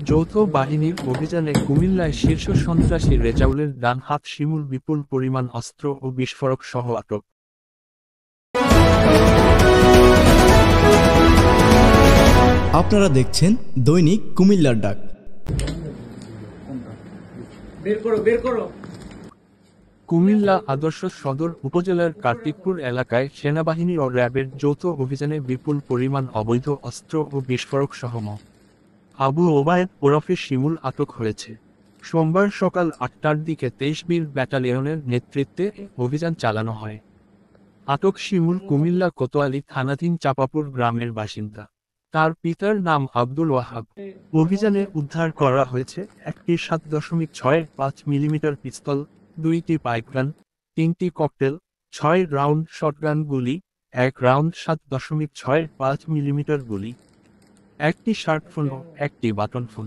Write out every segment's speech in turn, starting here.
যৌথ বাহিনীর অভিযানে কুমিল্লায় শীর্ষ সন্ত্রাসী রেজাউলের ডান হাত শিমুল বিপুল পরিমাণ অস্ত্র ও বিস্ফোরক সহ আটক। আপনারা দেখছেন দৈনিক কুমিল্লার ডাক। কুমিল্লা আদর্শ সদর উপজেলার কার্তিকপুর এলাকায় সেনাবাহিনী ও র্যাবের যৌথ অভিযানে বিপুল পরিমাণ অবৈধ অস্ত্র ও বিস্ফোরক সহ আবু ওবায়েদ ওরফে শিমুল আটক হয়েছে। সোমবার সকাল ৮টার দিকে ২৩ বীর ব্যাটালিয়নের নেতৃত্বে অভিযান চালানো হয়। আটক শিমুল কুমিল্লা কোতোয়ালি থানাধীন চাপাপুর গ্রামের বাসিন্দা। তার পিতার নাম আব্দুল ওয়াহাব। অভিযানে উদ্ধার করা হয়েছে একটি ৭.৬৫ মিলিমিটার পিস্তল, ২টি পাইপগান, ৩টি ককটেল, ৬ রাউন্ড শটগান গুলি, ১ রাউন্ড ৭.৬৫ মিলিমিটার গুলি, একটি স্মার্টফোন ও একটি বাটন ফোন।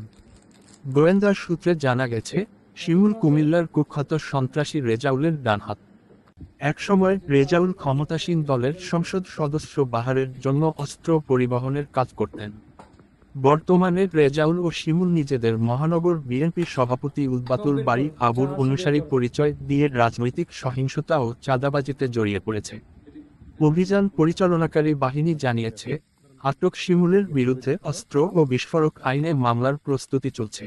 গোয়েন্দা সূত্রে জানা গেছে, শিমুল কুমিল্লার কুখ্যাত সন্ত্রাসী রেজাউলের ডান হাত। একসময় রেজাউল ক্ষমতাসীন দলের সংসদ সদস্য বাহারের জন্য অস্ত্র পরিবহনের কাজ করতেন। বর্তমানে রেজাউল ও শিমুল নিজেদের মহানগর বিএনপির সভাপতি উদ্বাতুল বাড়ি আবুর অনুসারী পরিচয় দিয়ে রাজনৈতিক সহিংসতা ও চাঁদাবাজিতে জড়িয়ে পড়েছে। অভিযান পরিচালনাকারী বাহিনী জানিয়েছে, আটক শিমুলের বিরুদ্ধে অস্ত্র ও বিস্ফোরক আইনে মামলার প্রস্তুতি চলছে।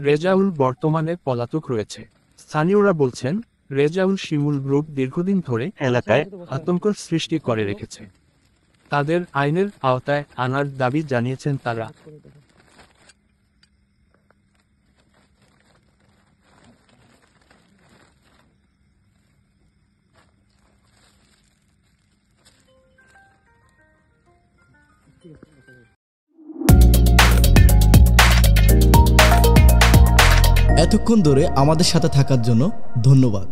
রেজাউল বর্তমানে পলাতক রয়েছে। স্থানীয়রা বলছেন, রেজাউল শিমুল গ্রুপ দীর্ঘদিন ধরে এলাকায় আতঙ্ক সৃষ্টি করে রেখেছে। তাদের আইনের আওতায় আনার দাবি জানিয়েছেন তারা। এতক্ষণ ধরে আমাদের সাথে থাকার জন্য ধন্যবাদ।